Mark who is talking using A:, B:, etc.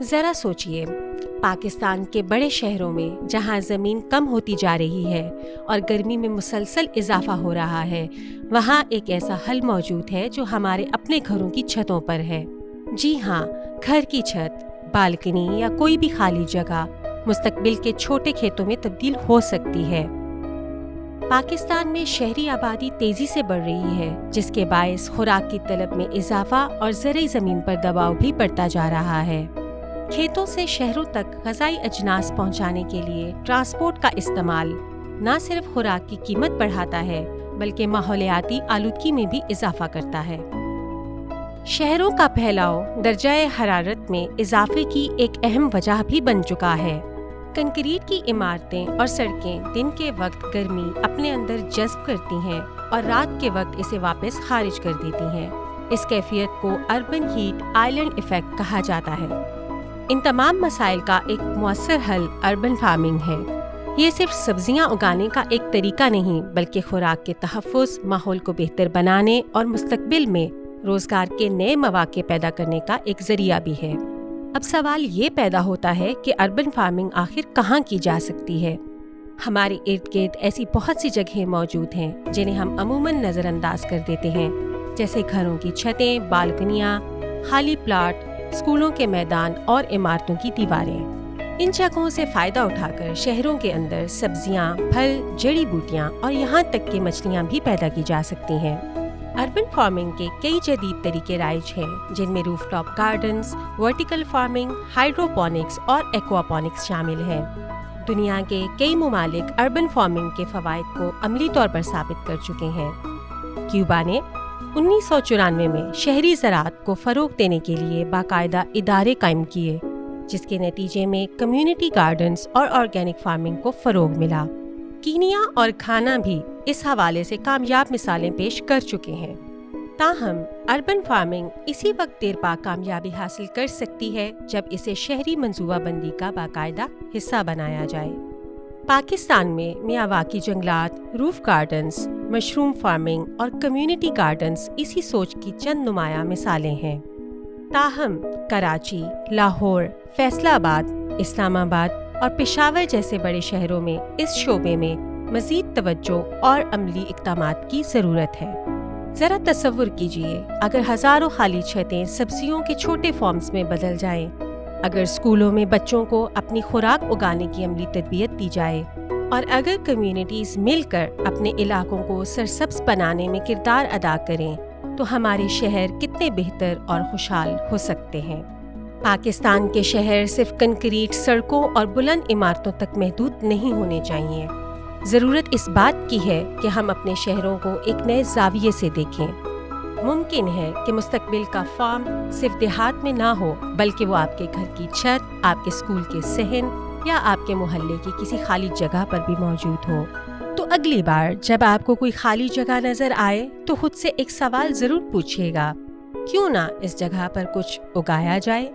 A: ذرا سوچئے، پاکستان کے بڑے شہروں میں جہاں زمین کم ہوتی جا رہی ہے اور گرمی میں مسلسل اضافہ ہو رہا ہے، وہاں ایک ایسا حل موجود ہے جو ہمارے اپنے گھروں کی چھتوں پر ہے۔ جی ہاں، گھر کی چھت، بالکنی یا کوئی بھی خالی جگہ مستقبل کے چھوٹے کھیتوں میں تبدیل ہو سکتی ہے۔ پاکستان میں شہری آبادی تیزی سے بڑھ رہی ہے، جس کے باعث خوراک کی طلب میں اضافہ اور زرعی زمین پر دباؤ بھی بڑھتا جا رہا ہے۔ کھیتوں سے شہروں تک غذائی اجناس پہنچانے کے لیے ٹرانسپورٹ کا استعمال نہ صرف خوراک کی قیمت بڑھاتا ہے بلکہ ماحولیاتی آلودگی میں بھی اضافہ کرتا ہے۔ شہروں کا پھیلاؤ درجہ حرارت میں اضافے کی ایک اہم وجہ بھی بن چکا ہے۔ کنکریٹ کی عمارتیں اور سڑکیں دن کے وقت گرمی اپنے اندر جذب کرتی ہیں اور رات کے وقت اسے واپس خارج کر دیتی ہیں۔ اس کیفیت کو اربن ہیٹ آئلینڈ ایفیکٹ کہا جاتا ہے۔ ان تمام مسائل کا ایک مؤثر حل اربن فارمنگ ہے۔ یہ صرف سبزیاں اگانے کا ایک طریقہ نہیں بلکہ خوراک کے تحفظ، ماحول کو بہتر بنانے اور مستقبل میں روزگار کے نئے مواقع پیدا کرنے کا ایک ذریعہ بھی ہے۔ اب سوال یہ پیدا ہوتا ہے کہ اربن فارمنگ آخر کہاں کی جا سکتی ہے؟ ہمارے ارد گرد ایسی بہت سی جگہیں موجود ہیں جنہیں ہم عموماً نظر انداز کر دیتے ہیں، جیسے گھروں کی چھتیں، بالکنیاں، خالی پلاٹ، اسکولوں کے میدان اور عمارتوں کی دیواریں۔ ان جگہوں سے فائدہ اٹھا کر شہروں کے اندر سبزیاں، پھل، جڑی بوٹیاں اور یہاں تک کہ مچھلیاں بھی پیدا کی جا سکتی ہیں۔ اربن فارمنگ کے کئی جدید طریقے رائج ہیں، جن میں روف top gardens, vertical farming, hydroponics اور ایکواپونکس شامل ہیں۔ دنیا کے کئی ممالک اربن فارمنگ کے فوائد کو عملی طور پر ثابت کر چکے ہیں۔ کیوبا نے 1994 میں شہری زراعت کو فروغ دینے کے لیے باقاعدہ ادارے قائم کیے، جس کے نتیجے میں کمیونٹی گارڈنز اور آرگینک فارمنگ کو فروغ ملا۔ کینیا اور گھانا بھی اس حوالے سے کامیاب مثالیں پیش کر چکے ہیں۔ تاہم اربن فارمنگ اسی وقت دیر پا کامیابی حاصل کر سکتی ہے جب اسے شہری منصوبہ بندی کا باقاعدہ حصہ بنایا جائے۔ پاکستان میں میاواکی جنگلات، روف گارڈنز، مشروم فارمنگ اور کمیونٹی گارڈنز اسی سوچ کی چند نمایاں مثالیں ہیں۔ تاہم کراچی، لاہور، فیصل آباد، اسلام آباد اور پشاور جیسے بڑے شہروں میں اس شعبے میں مزید توجہ اور عملی اقدامات کی ضرورت ہے۔ ذرا تصور کیجئے، اگر ہزاروں خالی چھتیں سبزیوں کے چھوٹے فارمز میں بدل جائیں، اگر اسکولوں میں بچوں کو اپنی خوراک اگانے کی عملی تربیت دی جائے، اور اگر کمیونٹیز مل کر اپنے علاقوں کو سرسبز بنانے میں کردار ادا کریں، تو ہمارے شہر کتنے بہتر اور خوشحال ہو سکتے ہیں۔ پاکستان کے شہر صرف کنکریٹ سڑکوں اور بلند عمارتوں تک محدود نہیں ہونے چاہیے۔ ضرورت اس بات کی ہے کہ ہم اپنے شہروں کو ایک نئے زاویے سے دیکھیں۔ ممکن ہے کہ مستقبل کا فارم صرف دیہات میں نہ ہو بلکہ وہ آپ کے گھر کی چھت، آپ کے اسکول کے صحن یا آپ کے محلے کی کسی خالی جگہ پر بھی موجود ہو۔ تو اگلی بار جب آپ کو کوئی خالی جگہ نظر آئے تو خود سے ایک سوال ضرور پوچھیے گا، کیوں نہ اس جگہ پر کچھ اگایا جائے؟